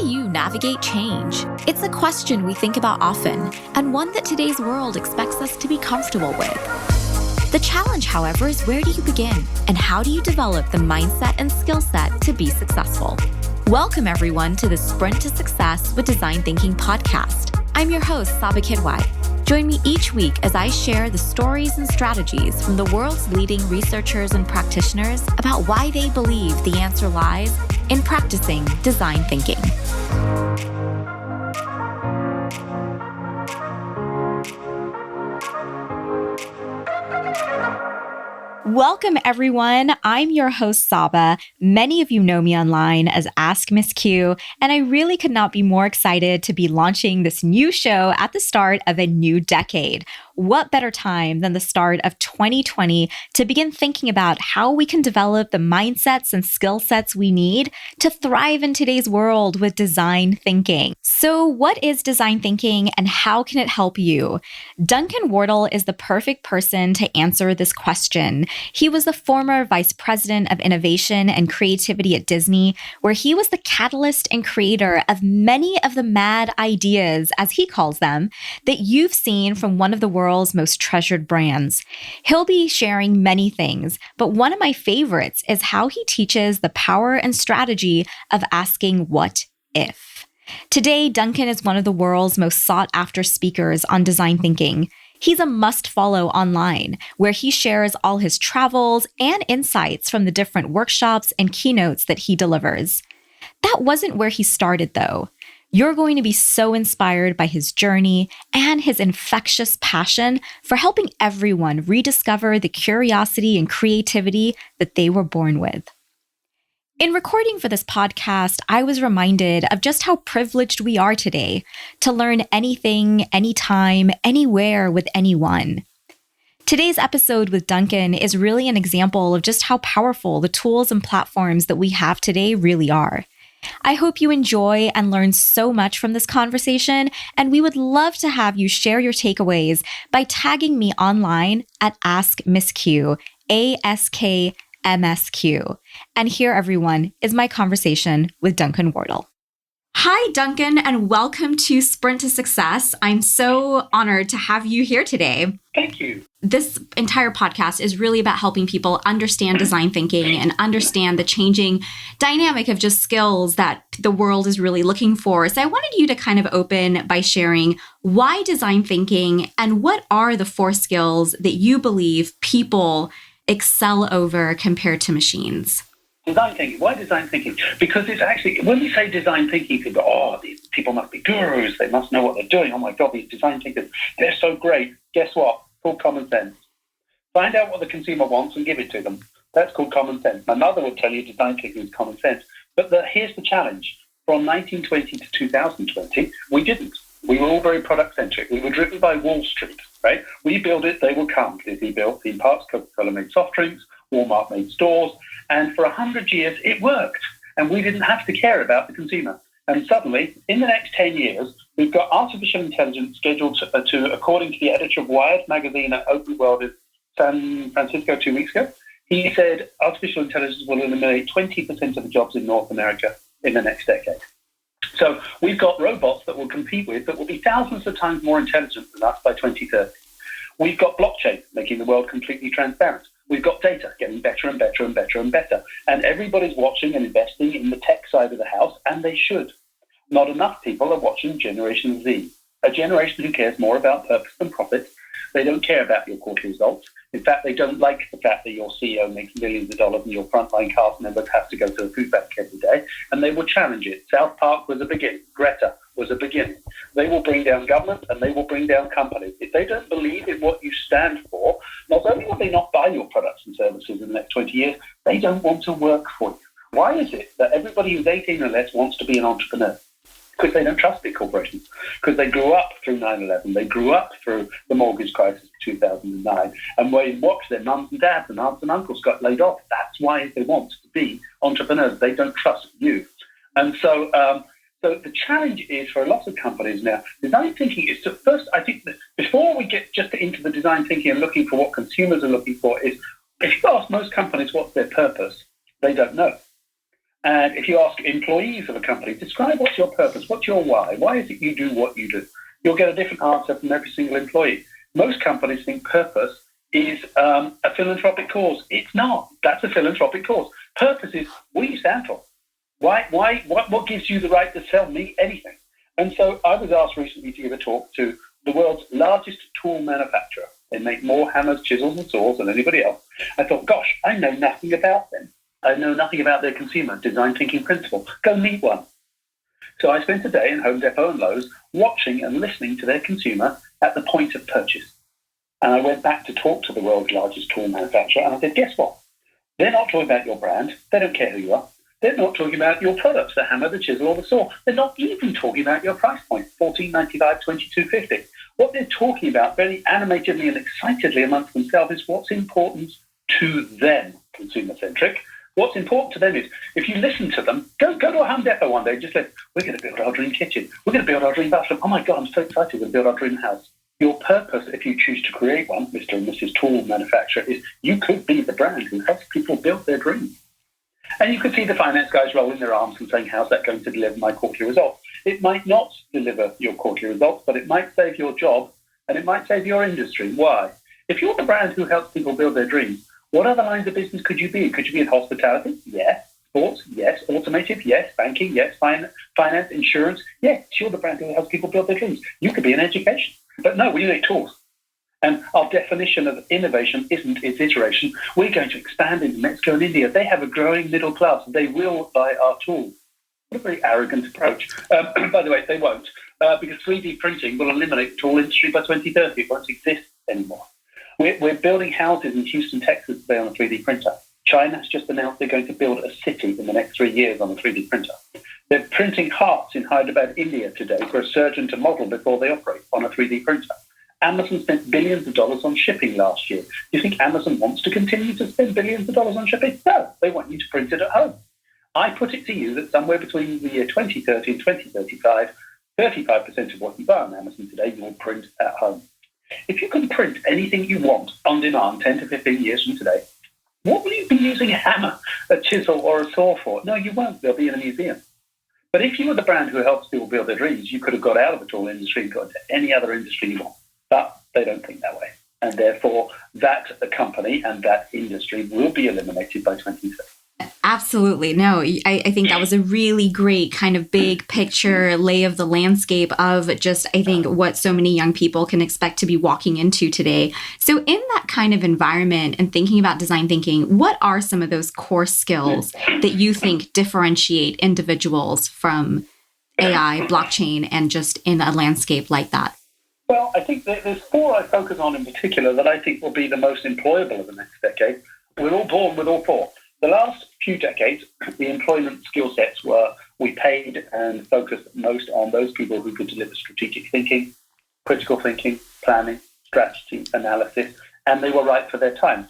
you navigate change? It's a question we think about often, and one that today's world expects us to be comfortable with. The challenge, however, is where do you begin? And how do you develop the mindset and skill set to be successful? Welcome, everyone, to the Sprint to Success with Design Thinking podcast. I'm your host, Sabba. Join me each week as I share the stories and strategies from the world's leading researchers and practitioners about why they believe the answer lies in practicing design thinking. Welcome, everyone. I'm your host, Sabba. Many of you know me online as Ask Miss Q, and I really could not be more excited to be launching this new show at the start of a new decade. What better time than the start of 2020 to begin thinking about how we can develop the mindsets and skill sets we need to thrive in today's world with design thinking. So what is design thinking and how can it help you? Duncan Wardle is the perfect person to answer this question. He was the former vice president of innovation and creativity at Disney, where he was the catalyst and creator of many of the mad ideas, as he calls them, that you've seen from one of the world's most treasured brands. He'll be sharing many things, but one of my favorites is how he teaches the power and strategy of asking what if. Today, Duncan is one of the world's most sought-after speakers on design thinking. He's a must-follow online, where he shares all his travels and insights from the different workshops and keynotes that he delivers. That wasn't where he started, though. You're going to be so inspired by his journey and his infectious passion for helping everyone rediscover the curiosity and creativity that they were born with. In recording for this podcast, I was reminded of just how privileged we are today to learn anything, anytime, anywhere with anyone. Today's episode with Duncan is really an example of just how powerful the tools and platforms that we have today really are. I hope you enjoy and learn so much from this conversation, and we would love to have you share your takeaways by tagging me online at Ask Miss Q, AskMSQ. And here, everyone, is my conversation with Duncan Wardle. Hi, Duncan, and welcome to Sprint to Success. I'm so honored to have you here today. Thank you. This entire podcast is really about helping people understand design thinking and understand the changing dynamic of just skills that the world is really looking for. So I wanted you to kind of open by sharing why design thinking and what are the 4 skills that you believe people excel over compared to machines. Design thinking. Why design thinking? Because it's actually, when we say design thinking, people go, oh, these people must be gurus. They must know what they're doing. Oh my God, these design thinkers, they're so great. Guess what? It's called common sense. Find out what the consumer wants and give it to them. That's called common sense. My mother would tell you design thinking is common sense. But here's the challenge. From 1920 to 2020, we didn't. We were all very product-centric. We were driven by Wall Street, right? We build it, they will come. Disney built theme parks, Coca-Cola made soft drinks, Walmart made stores. And for 100 years, it worked. And we didn't have to care about the consumer. And suddenly, in the next 10 years, we've got artificial intelligence scheduled to according to the editor of Wired magazine at Open World in San Francisco 2 weeks ago, he said artificial intelligence will eliminate 20% of the jobs in North America in the next decade. So we've got robots that we'll compete with that will be thousands of times more intelligent than us by 2030. We've got blockchain making the world completely transparent. We've got data getting better and better and better and better. And everybody's watching and investing in the tech side of the house, and they should. Not enough people are watching Generation Z, a generation who cares more about purpose than profit. They don't care about your quarterly results. In fact, they don't like the fact that your CEO makes millions of dollars and your frontline cast members have to go to a food bank every day, and they will challenge it. South Park was a beginning. Greta was a beginning. They will bring down government and they will bring down companies. If they don't believe in what you stand for, not only will they not buy your products and services in the next 20 years, they don't want to work for you. Why is it that everybody who's 18 or less wants to be an entrepreneur? Because they don't trust big corporations. Because they grew up through 9/11. They grew up through the mortgage crisis of 2009. And when you watch their mums and dads and aunts and uncles got laid off, that's why they want to be entrepreneurs. They don't trust you. And so the challenge is for a lot of companies now, design thinking is to first, I think that before we get just into the design thinking and looking for what consumers are looking for is, if you ask most companies what's their purpose, they don't know. And if you ask employees of a company, describe what's your purpose, what's your why is it you do what you do? You'll get a different answer from every single employee. Most companies think purpose is a philanthropic cause. It's not. That's a philanthropic cause. Purpose is what you stand for. What gives you the right to sell me anything? And so I was asked recently to give a talk to the world's largest tool manufacturer. They make more hammers, chisels, and saws than anybody else. I thought, gosh, I know nothing about them. I know nothing about their consumer design thinking principle. Go meet one. So I spent a day in Home Depot and Lowe's watching and listening to their consumer at the point of purchase. And I went back to talk to the world's largest tool manufacturer, and I said, guess what? They're not talking about your brand. They don't care who you are. They're not talking about your products, the hammer, the chisel, or the saw. They're not even talking about your price point, $14.95, $22.50. What they're talking about very animatedly and excitedly amongst themselves is what's important to them, consumer-centric. What's important to them is, if you listen to them, go to a Home Depot one day, just like, we're going to build our dream kitchen. We're going to build our dream bathroom. Oh my God, I'm so excited. We're going to build our dream house. Your purpose, if you choose to create one, Mr. and Mrs. Tool Manufacturer, is you could be the brand who helps people build their dreams. And you could see the finance guys rolling their arms and saying, how's that going to deliver my quarterly results? It might not deliver your quarterly results, but it might save your job and it might save your industry. Why? If you're the brand who helps people build their dreams, what other lines of business could you be? Could you be in hospitality? Yes. Sports? Yes. Automotive? Yes. Banking? Yes. Finance? Insurance? Yes. You're the brand who helps people build their dreams. You could be in education. But no, we make tools. And our definition of innovation isn't its iteration. We're going to expand into Mexico and India. They have a growing middle class. They will buy our tools. What a very arrogant approach. By the way, they won't, because 3D printing will eliminate the tool industry by 2030. It won't exist anymore. We're building houses in Houston, Texas today on a 3D printer. China has just announced they're going to build a city in the next 3 years on a 3D printer. They're printing hearts in Hyderabad, India today for a surgeon to model before they operate on a 3D printer. Amazon spent billions of dollars on shipping last year. Do you think Amazon wants to continue to spend billions of dollars on shipping? No, they want you to print it at home. I put it to you that somewhere between the year 2030 and 2035, 35% of what you buy on Amazon today you will print at home. If you can print anything you want on demand 10 to 15 years from today, what will you be using a hammer, a chisel, or a saw for? No, you won't. They'll be in a museum. But if you were the brand who helps people build their dreams, you could have got out of the tool industry and got into any other industry you want. But they don't think that way. And therefore, that company and that industry will be eliminated by 2030. Absolutely. No, I think that was a really great kind of big picture lay of the landscape of just, I think, what so many young people can expect to be walking into today. So in that kind of environment and thinking about design thinking, what are some of those core skills that you think differentiate individuals from AI, blockchain, and just in a landscape like that? Well, I think there's four I focus on in particular that I think will be the most employable of the next decade. We're all born with all four. The last few decades, the employment skill sets we paid and focused most on those people who could deliver strategic thinking, critical thinking, planning, strategy, analysis, and they were right for their time.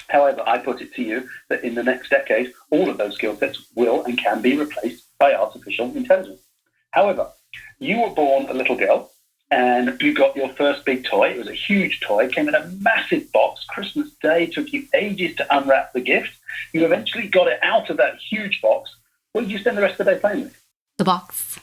However, I put it to you that in the next decade, all of those skill sets will and can be replaced by artificial intelligence. However, you were born a little girl, and you got your first big toy. It was a huge toy. It came in a massive box. Christmas Day took you ages to unwrap the gift. You eventually got it out of that huge box. What did you spend the rest of the day playing with? The box.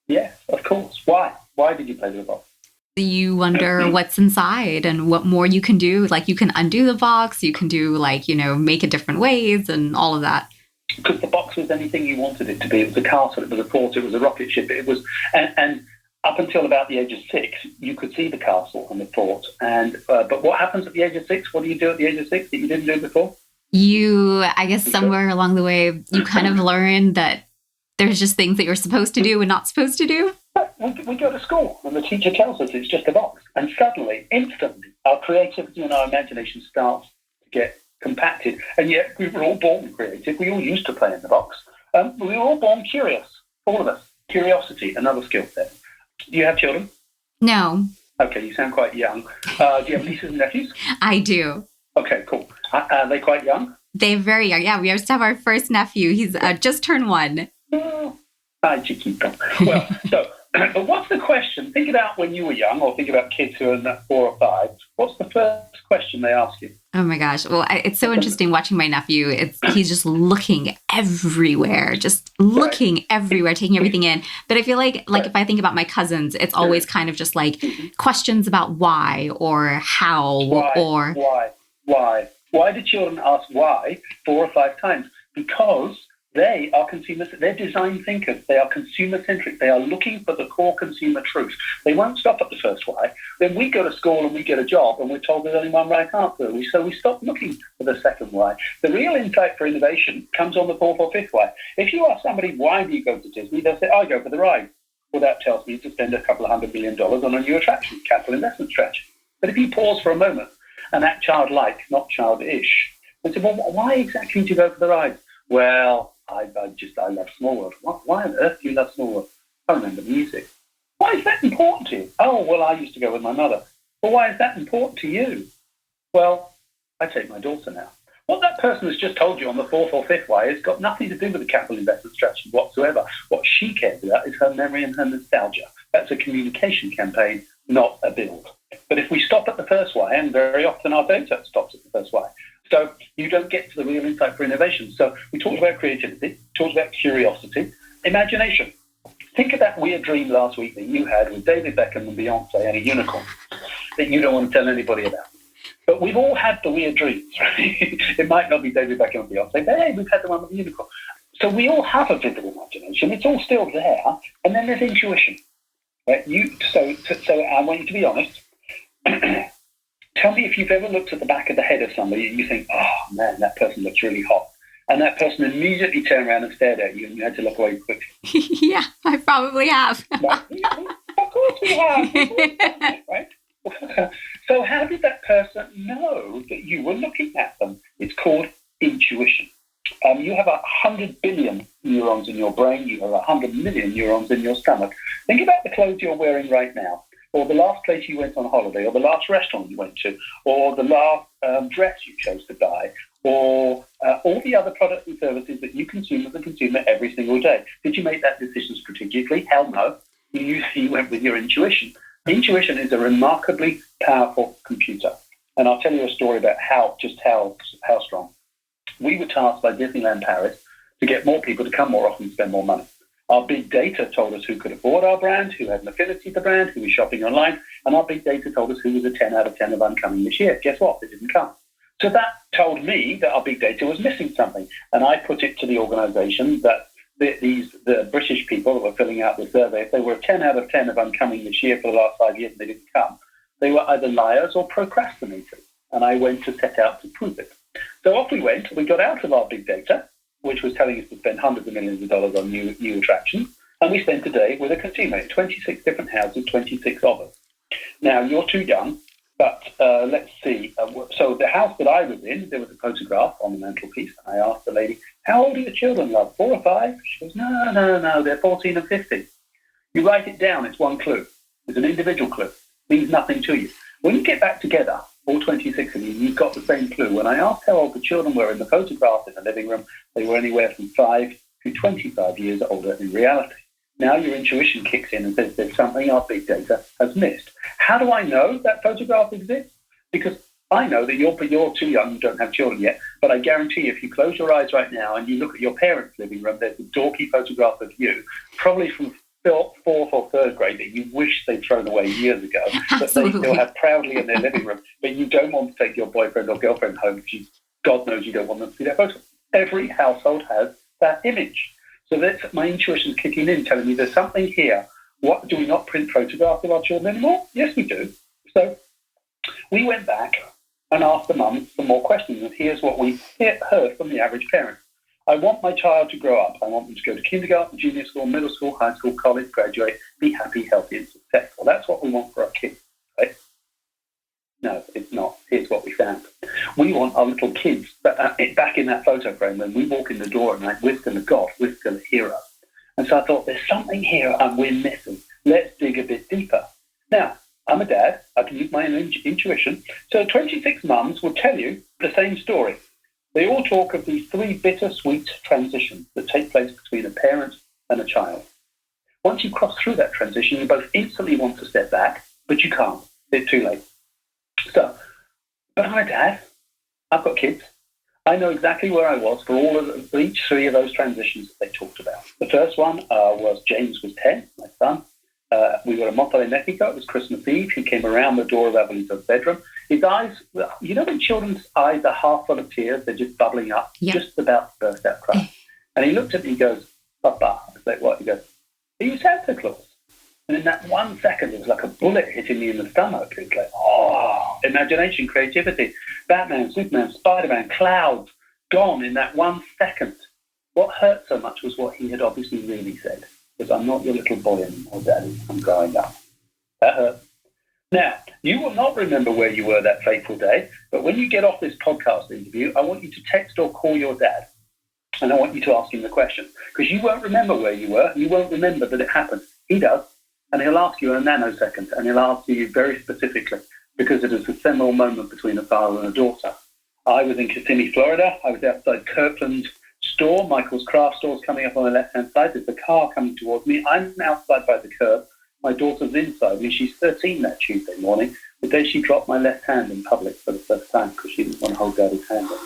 Yeah, of course. Why? Why did you play with the box? You wonder what's inside and what more you can do. Like you can undo the box. You can do make it different ways and all of that. Because the box was anything you wanted it to be. It was a castle. It was a fort. It was a rocket ship. It was and up until about the age of 6, you could see the castle and the fort. But what happens at the age of 6? What do you do at the age of 6 that you didn't do before? I guess somewhere along the way, you kind of learn that there's just things that you're supposed to do and not supposed to do. We go to school and the teacher tells us it's just a box. And suddenly, instantly, our creativity and our imagination starts to get compacted. And yet we were all born creative. We all used to play in the box. We were all born curious, all of us. Curiosity, another skill set. Do you have children? No. Okay, you sound quite young. Do you have nieces and nephews? I do. Okay, cool. Are they quite young? They're very young. Yeah, we just have our first nephew. He's just turned 1. Oh, hi, Chiquito. Well, so But what's the question? Think about when you were young, or think about kids who are 4 or 5. What's the first question they ask you? Oh my gosh. Well, it's so interesting watching my nephew. He's just looking everywhere, taking everything in. But I feel like if I think about my cousins, it's always kind of just like questions about why or how or why. Why do children ask why 4 or 5 times? Because they are consumers. They're design thinkers. They are consumer-centric. They are looking for the core consumer truth. They won't stop at the first why. Then we go to school and we get a job and we're told there's only one right answer. So we stop looking for the second why. The real insight for innovation comes on the 4th or 5th why. If you ask somebody, why do you go to Disney? They'll say, I go for the ride. Well, that tells me to spend a couple of $100 million on a new attraction, capital investment strategy. But if you pause for a moment and act childlike, not childish, and say, well, why exactly do you go for the ride? Well, I love Small World. Why on earth do you love Small World? I remember the music. Why is that important to you? Oh, well, I used to go with my mother. Well, why is that important to you? Well, I take my daughter now. What that person has just told you on the 4th or 5th why has got nothing to do with the capital investment strategy whatsoever. What she cares about is her memory and her nostalgia. That's a communication campaign, not a build. But if we stop at the first why, and very often our data stops at the first why, so you don't get to the real insight for innovation. So we talked about creativity, talked about curiosity, imagination. Think of that weird dream last week that you had with David Beckham and Beyonce and a unicorn that you don't want to tell anybody about. But we've all had the weird dreams, right? It might not be David Beckham and Beyonce, but hey, we've had the one with the unicorn. So we all have a vivid imagination. It's all still there. And then there's intuition. Right? So I want you to be honest. Tell me if you've ever looked at the back of the head of somebody and you think, oh, man, that person looks really hot. And that person immediately turned around and stared at you and you had to look away quickly. Yeah, I probably have. Of course we have. Right? So how did that person know that you were looking at them? It's called intuition. You have 100 billion neurons in your brain. You have 100 million neurons in your stomach. Think about the clothes you're wearing right now, or the last place you went on holiday, or the last restaurant you went to, or the last dress you chose to buy, or all the other products and services that you consume as a consumer every single day. Did you make that decision strategically? Hell no. You went with your intuition. Intuition is a remarkably powerful computer. And I'll tell you a story about how strong. We were tasked by Disneyland Paris to get more people to come more often and spend more money. Our big data told us who could afford our brand, who had an affinity to the brand, who was shopping online, and our big data told us who was a 10 out of 10 of uncoming this year. Guess what? They didn't come. So that told me that our big data was missing something. And I put it to the organization that the British people that were filling out the survey, if they were a 10 out of 10 of uncoming this year for the last 5 years and they didn't come, they were either liars or procrastinators. And I went to set out to prove it. So off we went. We got out of our big data, which was telling us to spend hundreds of millions of dollars on new attractions. And we spent a day with a consumer in 26 different houses, 26 of us. Now, you're too young, but let's see. So the house that I was in, there was a photograph on the mantelpiece. I asked the lady, how old are your children, love? 4 or 5? She goes, no, they're 14 and 15. You write it down. It's one clue. It's an individual clue. It means nothing to you. When you get back together, all 26 of you, you've got the same clue. When I asked how old the children were in the photograph in the living room, they were anywhere from 5 to 25 years older in reality. Now your intuition kicks in and says there's something our big data has missed. How do I know that photograph exists? Because I know that you're too young, you don't have children yet, but I guarantee if you close your eyes right now and you look at your parents' living room, there's a dorky photograph of you, probably from 4th or 3rd grade that you wish they'd thrown away years ago, that they still have proudly in their living room, but you don't want to take your boyfriend or girlfriend home because God knows you don't want them to see that photo. Every household has that image. So that's my intuition kicking in, telling me there's something here. What, do we not print photographs of our children anymore? Yes, we do. So we went back and asked the mums some more questions, and here's what we heard from the average parent. I want my child to grow up. I want them to go to kindergarten, junior school, middle school, high school, college, graduate, be happy, healthy, and successful. That's what we want for our kids, right? No, it's not. Here's what we found. We want our little kids back in that photo frame. When we walk in the door at night, we're still a god, we're still a hero. And so I thought, there's something here and we're missing. Let's dig a bit deeper. Now, I'm a dad. I can use my own intuition. So 26 mums will tell you the same story. They all talk of these 3 bittersweet transitions that take place between a parent and a child. Once you cross through that transition, you both instantly want to step back, but you can't. It's too late. So, but I'm a dad. I've got kids. I know exactly where I was for each three of those transitions that they talked about. The first one was James was 10, my son. We were at Monterey, Mexico. It was Christmas Eve. He came around the door of Abuelito's bedroom. His eyes, you know when children's eyes are half full of tears, they're just bubbling up, just about to burst out crying. And he looked at me and goes, Papa. I was like, what? He goes, are you Santa Claus? And in that 1 second, it was like a bullet hitting me in the stomach. It was like, oh, imagination, creativity. Batman, Superman, Spider-Man, clouds, gone in that 1 second. What hurt so much was what he had obviously really said. Because I'm not your little boy anymore, Daddy. I'm growing up. That hurt. Now, you will not remember where you were that fateful day, but when you get off this podcast interview, I want you to text or call your dad. And I want you to ask him the question. Because you won't remember where you were. You won't remember that it happened. He does. And he'll ask you in a nanosecond. And he'll ask you very specifically. Because it is a seminal moment between a father and a daughter. I was in Kissimmee, Florida. I was outside Kirkland's store. Michael's craft store is coming up on the left-hand side. There's a car coming towards me. I'm outside by the curb. My daughter's inside me. She's 13 that Tuesday morning. The day she dropped my left hand in public for the first time because she didn't want to hold Daddy's hand anymore.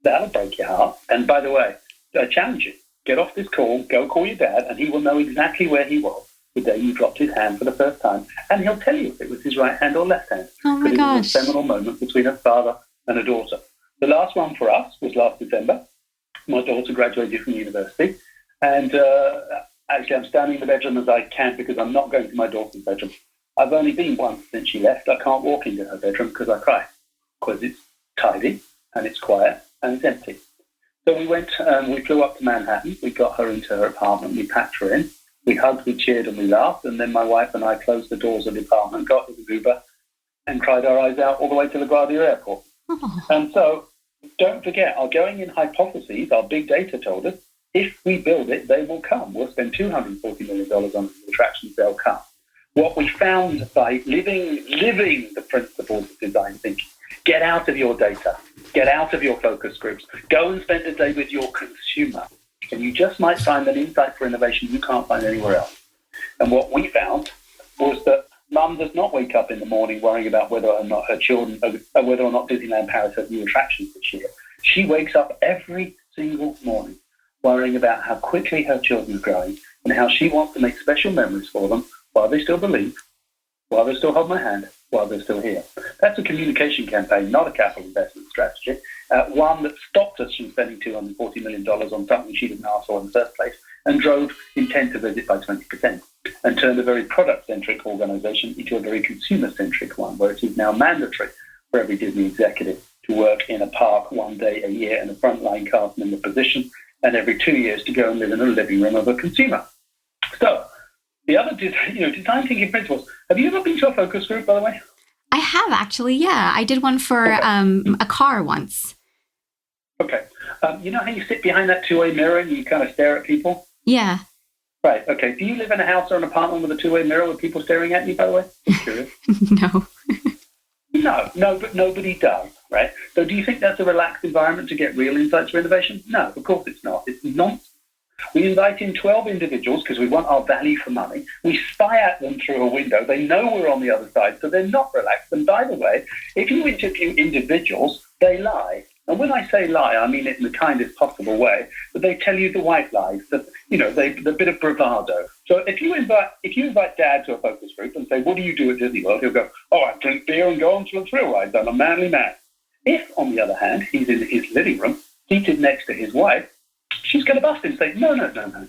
That'll break your heart. And by the way, I challenge you. Get off this call, go call your dad, and he will know exactly where he was the day you dropped his hand for the first time. And he'll tell you if it was his right hand or left hand. Oh my gosh. It was a seminal moment between a father and a daughter. The last one for us was last December. My daughter graduated from university. And actually, I'm standing in the bedroom as I can because I'm not going to my daughter's bedroom. I've only been once since she left. I can't walk into her bedroom because I cry. Because it's tidy and it's quiet and it's empty. So we went and we flew up to Manhattan. We got her into her apartment. We packed her in. We hugged, we cheered, and we laughed. And then my wife and I closed the doors of the apartment, got in the Uber, and cried our eyes out all the way to LaGuardia Airport. Oh. And so don't forget, our going in hypotheses, our big data told us, if we build it, they will come. We'll spend $240 million on the attractions, they'll come. What we found by living the principles of design thinking, get out of your data, get out of your focus groups, go and spend a day with your consumer, and you just might find an insight for innovation you can't find anywhere else. And what we found was that Mum does not wake up in the morning worrying about whether or not her children, whether or not Disneyland Paris has new attractions this year. She wakes up every single morning worrying about how quickly her children are growing and how she wants to make special memories for them while they still believe, while they still hold my hand, while they're still here. That's a communication campaign, not a capital investment strategy. One that stopped us from spending $240 million on something she didn't ask for in the first place and drove intent to visit by 20% and turned a very product-centric organization into a very consumer-centric one, where it is now mandatory for every Disney executive to work in a park 1 day a year in a frontline cast member position, and every 2 years to go and live in a living room of a consumer. So the other design thinking principles. Have you ever been to a focus group, by the way? I have actually, yeah. I did one for a car once. Okay. You know how you sit behind that two-way mirror and you kind of stare at people? Yeah. Right. Okay. Do you live in a house or an apartment with a two-way mirror with people staring at you, by the way? I'm curious. No. No, but nobody does, right? So do you think that's a relaxed environment to get real insights for innovation? No, of course it's not. It's nonsense. We invite in 12 individuals because we want our value for money. We spy at them through a window. They know we're on the other side, so they're not relaxed. And by the way, if you interview individuals, they lie. And when I say lie, I mean it in the kindest possible way, but they tell you the white lies, the bit of bravado. So if you invite Dad to a focus group and say, what do you do at Disney World? He'll go, oh, I drink beer and go on to a thrill ride. I'm a manly man. If, on the other hand, he's in his living room, seated next to his wife, she's going to bust him and say, no,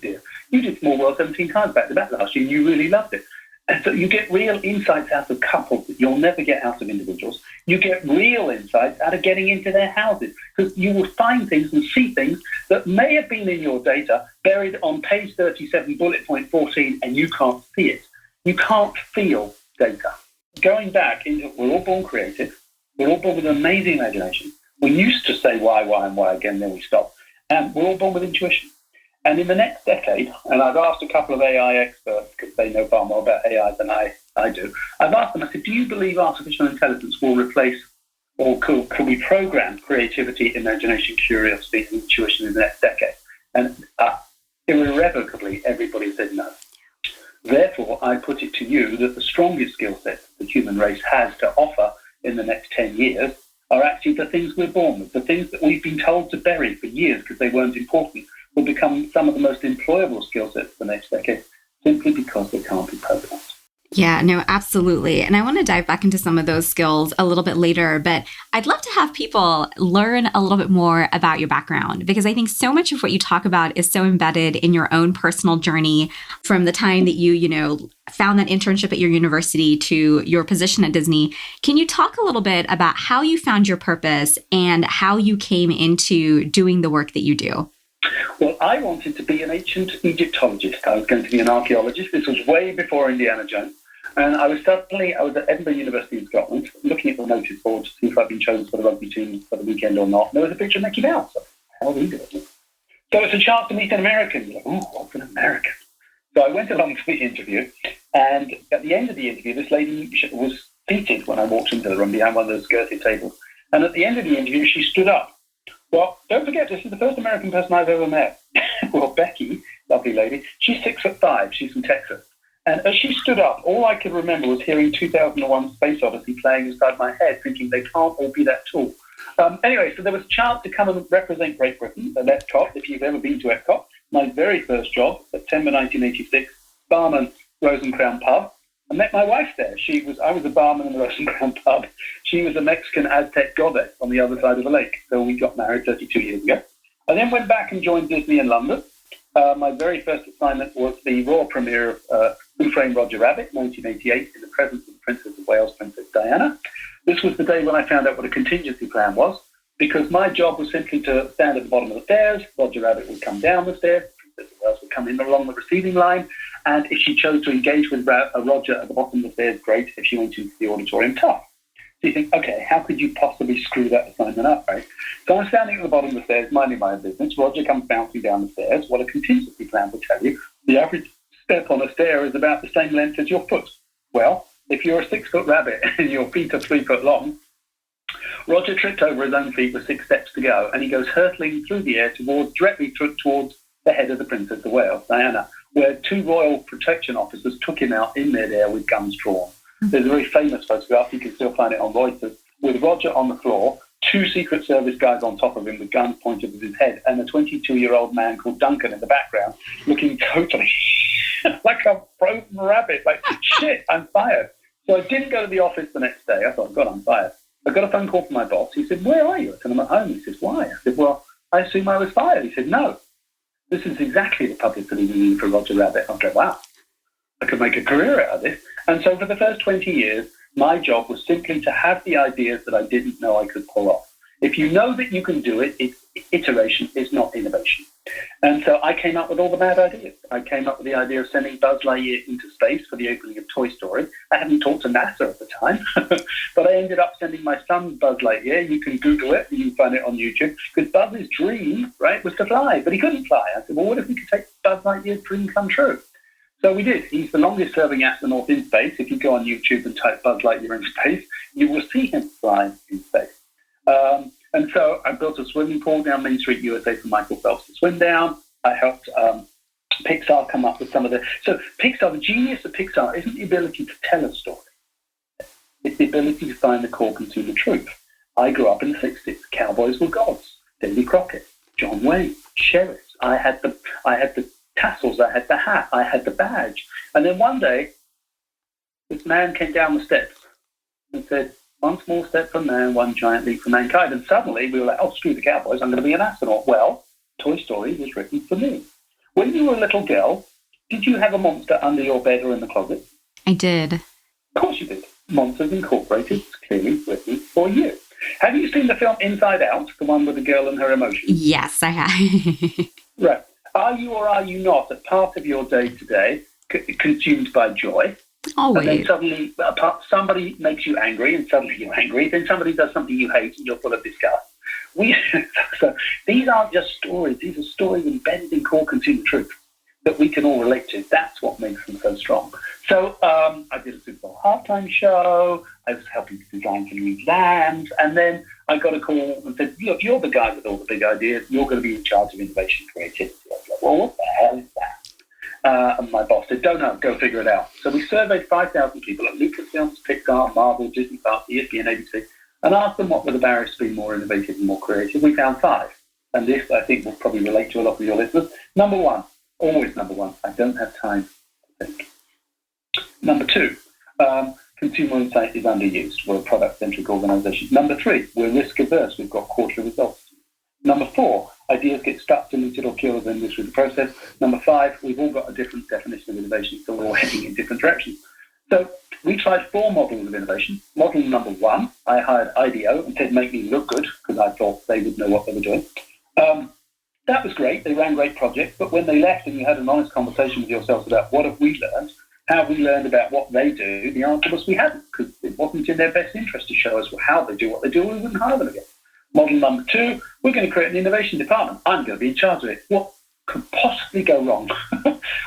dear. You did Small World 17 times back to back last year and you really loved it. And so you get real insights out of couples that you'll never get out of individuals. You get real insights out of getting into their houses because you will find things and see things that may have been in your data buried on page 37, bullet point 14, and you can't see it. You can't feel data. Going back into, we're all born creative. We're all born with an amazing imagination. We used to say why, and why again, then we stopped. And we're all born with intuition. And in the next decade, and I've asked a couple of AI experts, because they know far more about AI than I do, I've asked them, I said, do you believe artificial intelligence will replace or could we program creativity, imagination, curiosity, and intuition in the next decade? And irrevocably, everybody said no. Therefore, I put it to you that the strongest skill sets the human race has to offer in the next 10 years are actually the things we're born with. The things that we've been told to bury for years because they weren't important will become some of the most employable skill sets for the next decade, simply because they can't be programmed. Yeah, no, absolutely. And I want to dive back into some of those skills a little bit later, but I'd love to have people learn a little bit more about your background, because I think so much of what you talk about is so embedded in your own personal journey from the time that you found that internship at your university to your position at Disney. Can you talk a little bit about how you found your purpose and how you came into doing the work that you do? Well, I wanted to be an ancient Egyptologist. I was going to be an archaeologist. This was way before Indiana Jones. And I was at Edinburgh University in Scotland, looking at the notice board to see if I'd been chosen for the rugby team for the weekend or not. And there was a picture of Mickey Mouse. How are we doing? So it's a chance to meet an American. You're like, ooh, what's an American? So I went along to the interview, and at the end of the interview, this lady was seated when I walked into the room behind one of those skirted tables. And at the end of the interview, she stood up. Well, don't forget, this is the first American person I've ever met. Well, Becky, lovely lady, she's 6'5". She's from Texas. And as she stood up, all I could remember was hearing 2001 Space Odyssey playing inside my head, thinking they can't all be that tall. Anyway, so there was a chance to come and represent Great Britain at Epcot, if you've ever been to Epcot. My very first job, September 1986, barman, Rose and Crown Pub. I met my wife there. I was a barman in the Rose and Crown Pub. She was a Mexican Aztec goddess on the other side of the lake. So we got married 32 years ago. I then went back and joined Disney in London. My very first assignment was the royal premiere of Who Framed Roger Rabbit, 1988, in the presence of the Princess of Wales, Princess Diana. This was the day when I found out what a contingency plan was, because my job was simply to stand at the bottom of the stairs. Roger Rabbit would come down the stairs. Princess of Wales would come in along the receiving line. And if she chose to engage with Roger at the bottom of the stairs, great. If she went into the auditorium, tough. So you think, okay, how could you possibly screw that assignment up, right? So I'm standing at the bottom of the stairs, minding my own business. Roger comes bouncing down the stairs. What a contingency plan will tell you. The average step on a stair is about the same length as your foot. Well, if you're a 6-foot rabbit and your feet are 3 foot long, Roger tripped over his own feet with 6 steps to go, and he goes hurtling through the air directly towards the head of the Princess of Wales, Diana, where 2 royal protection officers took him out in midair with guns drawn. There's a very famous photograph, you can still find it on Reuters, with Roger on the floor, 2 Secret Service guys on top of him with guns pointed at his head, and a 22-year-old man called Duncan in the background, looking totally like a frozen rabbit, like, shit, I'm fired. So I didn't go to the office the next day. I thought, God, I'm fired. I got a phone call from my boss. He said, where are you? I said, I'm at home. He says, why? I said, well, I assume I was fired. He said, no. This is exactly the publicity we need for Roger Rabbit. I go, wow, I could make a career out of this. And so for the first 20 years, my job was simply to have the ideas that I didn't know I could pull off. If you know that you can do it, it's iteration, it's not innovation. And so I came up with all the mad ideas. I came up with the idea of sending Buzz Lightyear into space for the opening of Toy Story. I hadn't talked to NASA at the time, but I ended up sending my son Buzz Lightyear. You can Google it, you can find it on YouTube, because Buzz's dream, right, was to fly, but he couldn't fly. I said, well, what if we could take Buzz Lightyear's dream come true? So we did. He's the longest-serving astronaut in space. If you go on YouTube and type Buzz Lightyear in space, you will see him flying in space. And so I built a swimming pool down Main Street, USA, for Michael Phelps to swim down. I helped Pixar come up with some of the... So Pixar, the genius of Pixar isn't the ability to tell a story. It's the ability to find the core consumer truth. I grew up in the 60s. Cowboys were gods. Davy Crockett, John Wayne, sheriffs. I had the tassels, I had the hat, I had the badge. And then one day, this man came down the steps and said, one small step for man, one giant leap for mankind. And suddenly we were like, oh, screw the Cowboys, I'm going to be an astronaut. Well, Toy Story was written for me. When you were a little girl, did you have a monster under your bed or in the closet? I did. Of course you did. Monsters Incorporated is clearly written for you. Have you seen the film Inside Out, the one with the girl and her emotions? Yes, I have. Right. Are you or are you not, a part of your day-to-day, consumed by joy? Always. And then suddenly somebody makes you angry, and suddenly you're angry. Then somebody does something you hate, and you're full of disgust. So these aren't just stories. These are stories embedded in core consumer truth that we can all relate to. That's what makes them so strong. So I did a Super Bowl halftime show. I was helping to design some new exams. And then I got a call and said, look, you're the guy with all the big ideas. You're going to be in charge of innovation and creativity. I was like, well, what the hell is that? And my boss said, don't know, go figure it out. So we surveyed 5,000 people at Lucasfilms, Pixar, Marvel, Disney Parks, ESPN, ABC, and asked them what were the barriers to being more innovative and more creative. We found 5. And this, I think, will probably relate to a lot of your listeners. Number 1, always number 1, I don't have time to think. Number 2, consumer insight is underused. We're a product-centric organization. Number 3, we're risk-averse. We've got quarterly results. Number 4, ideas get stuck, deleted, or killed in this through the process. Number 5, we've all got a different definition of innovation, so we're all heading in different directions. So we tried 4 models of innovation. Model number 1, I hired IDEO and said, make me look good, because I thought they would know what they were doing. That was great. They ran great projects, but when they left and you had an honest conversation with yourselves about what have we learned, how we learned about what they do, the answer was we hadn't, because it wasn't in their best interest to show us how they do what they do, and we wouldn't hire them again. Model number 2, we're going to create an innovation department. I'm going to be in charge of it. What could possibly go wrong?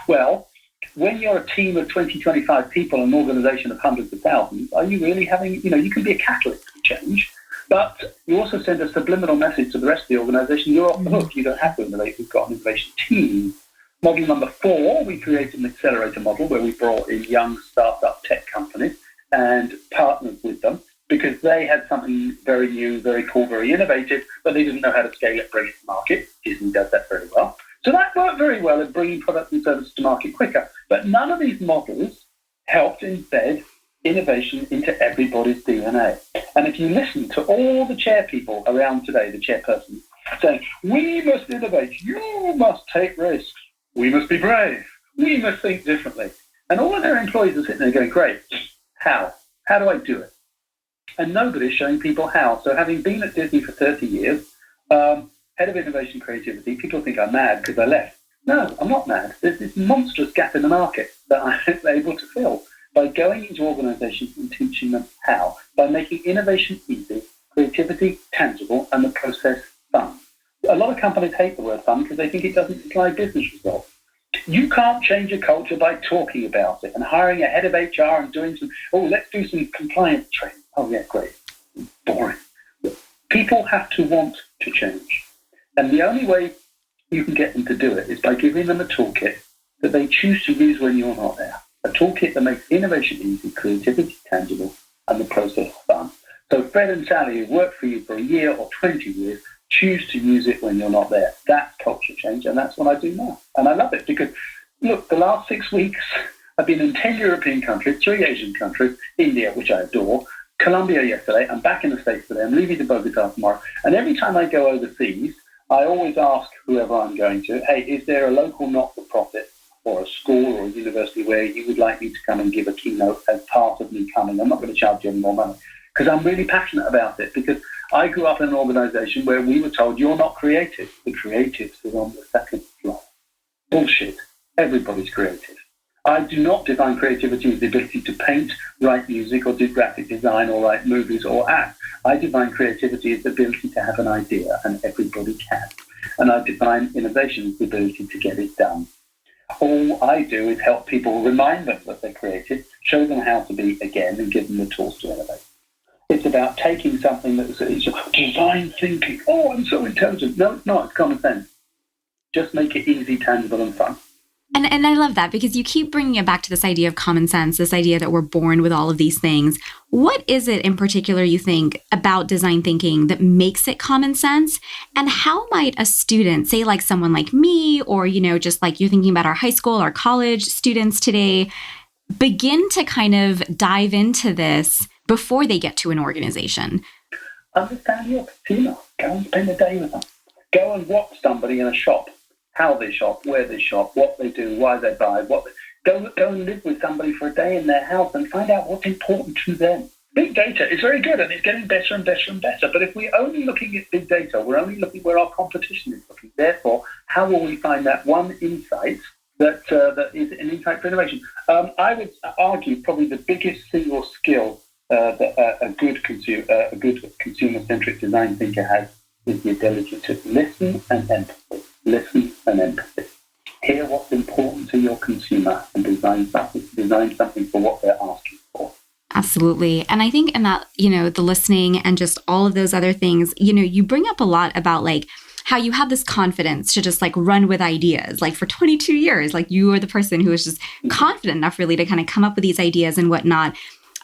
Well, when you're a team of 20, 25 people and an organization of hundreds of thousands, are you really having, you can be a catalyst for change, but you also send a subliminal message to the rest of the organization. You're off the hook. You don't have to innovate. We've got an innovation team. Model number 4, we created an accelerator model where we brought in young startup tech companies and partnered with them because they had something very new, very cool, very innovative, but they didn't know how to scale it, bring it to market. Disney does that very well. So that worked very well in bringing products and services to market quicker. But none of these models helped embed innovation into everybody's DNA. And if you listen to all the chair people around today, the chairperson, saying, we must innovate, you must take risks, we must be brave, we must think differently. And all of their employees are sitting there going, great, how? How do I do it? And nobody's showing people how. So having been at Disney for 30 years, head of innovation creativity, people think I'm mad because I left. No, I'm not mad. There's this monstrous gap in the market that I'm able to fill by going into organizations and teaching them how, by making innovation easy, creativity tangible, and the process fun. A lot of companies hate the word fun because they think it doesn't imply business results. You can't change a culture by talking about it and hiring a head of HR and doing let's do some compliance training. Oh, yeah, great. Boring. People have to want to change. And the only way you can get them to do it is by giving them a toolkit that they choose to use when you're not there. A toolkit that makes innovation easy, creativity tangible, and the process fun. So Fred and Sally, who worked for you for a year or 20 years, choose to use it when you're not there. That's culture change, and that's what I do now. And I love it because, look, the last 6 weeks, I've been in 10 European countries, 3 Asian countries, India, which I adore, Colombia yesterday, I'm back in the States today, I'm leaving to Bogota tomorrow, and every time I go overseas, I always ask whoever I'm going to, hey, is there a local not-for-profit or a school or a university where you would like me to come and give a keynote as part of me coming? I'm not going to charge you any more money because I'm really passionate about it, because I grew up in an organization where we were told you're not creative. The creatives are on the second floor. Bullshit. Everybody's creative. I do not define creativity as the ability to paint, write music, or do graphic design, or write movies, or act. I define creativity as the ability to have an idea, and everybody can. And I define innovation as the ability to get it done. All I do is help people, remind them that they're creative, show them how to be again, and give them the tools to innovate. It's about taking something that's design thinking. Oh, I'm so intelligent. No, it's not. It's common sense. Just make it easy, tangible, and fun. And I love that because you keep bringing it back to this idea of common sense, this idea that we're born with all of these things. What is it in particular you think about design thinking that makes it common sense? And how might a student, say like someone like me, or, just like you're thinking about our high school or college students today, begin to kind of dive into this before they get to an organization? Understand your consumer. Go and spend a day with them. Go and watch somebody in a shop. How they shop, where they shop, what they do, why they buy, go and live with somebody for a day in their house and find out what's important to them. Big data is very good and it's getting better and better and better. But if we're only looking at big data, we're only looking where our competition is looking. Therefore, how will we find that one insight that is an insight for innovation? I would argue probably the biggest single skill that a good consumer-centric design thinker has is the ability to listen and empathy. Listen and empathy. Hear what's important to your consumer and design something for what they're asking for. Absolutely. And I think in that, the listening and just all of those other things, you bring up a lot about like how you had this confidence to just like run with ideas. Like for 22 years, like you were the person who was just confident enough really to kind of come up with these ideas and whatnot.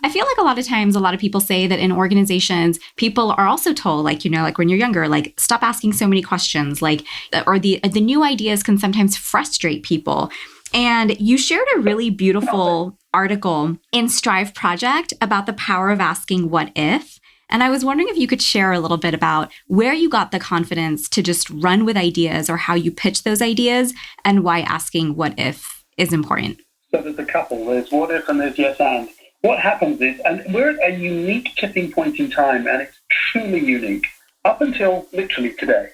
I feel like a lot of times, a lot of people say that in organizations, people are also told, like, you know, like when you're younger, like stop asking so many questions, like, or the new ideas can sometimes frustrate people. And you shared a really beautiful article in Strive Project about the power of asking what if. And I was wondering if you could share a little bit about where you got the confidence to just run with ideas or how you pitch those ideas and why asking what if is important. So there's a couple. There's what if and there's yes and. What happens is, and we're at a unique tipping point in time, and it's truly unique. Up until literally today,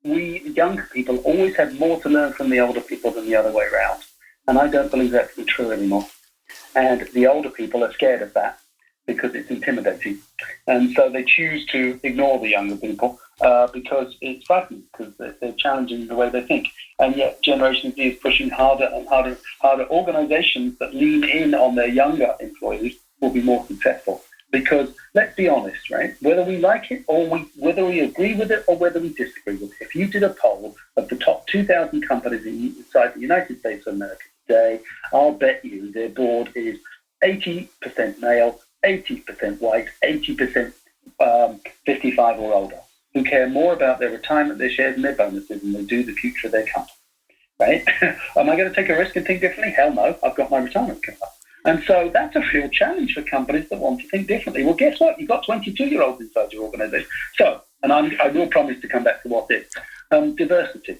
we younger people always had more to learn from the older people than the other way around. And I don't believe that to be true anymore. And the older people are scared of that because it's intimidating. And so they choose to ignore the younger people because it's frightening, because they're challenging the way they think. And yet Generation Z is pushing harder and harder. Organizations that lean in on their younger employees will be more successful. Because let's be honest, right? Whether we like it or whether we agree with it or whether we disagree with it, if you did a poll of the top 2,000 companies inside the United States of America today, I'll bet you their board is 80% male, 80% white, 80% 55 or older, who care more about their retirement, their shares, and their bonuses than they do the future of their company, right? Am I going to take a risk and think differently? Hell no, I've got my retirement covered. And so that's a real challenge for companies that want to think differently. Well, guess what? You've got 22-year-olds inside your organization. So, and I will promise to come back to what if. Diversity.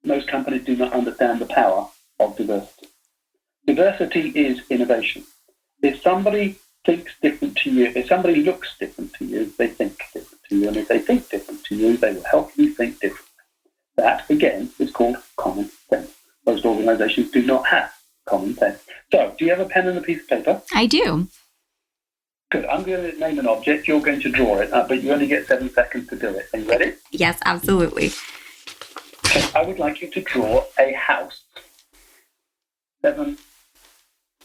Most companies do not understand the power of diversity. Diversity is innovation. If somebody thinks different to you, if somebody looks different to you, they think different to you. And if they think different to you, they will help you think differently. That, again, is called common sense. Most organizations do not have common sense. So, do you have a pen and a piece of paper? I do. Good. I'm going to name an object. You're going to draw it, but you only get 7 seconds to do it. Are you ready? Yes, absolutely. Okay, I would like you to draw a house. 7,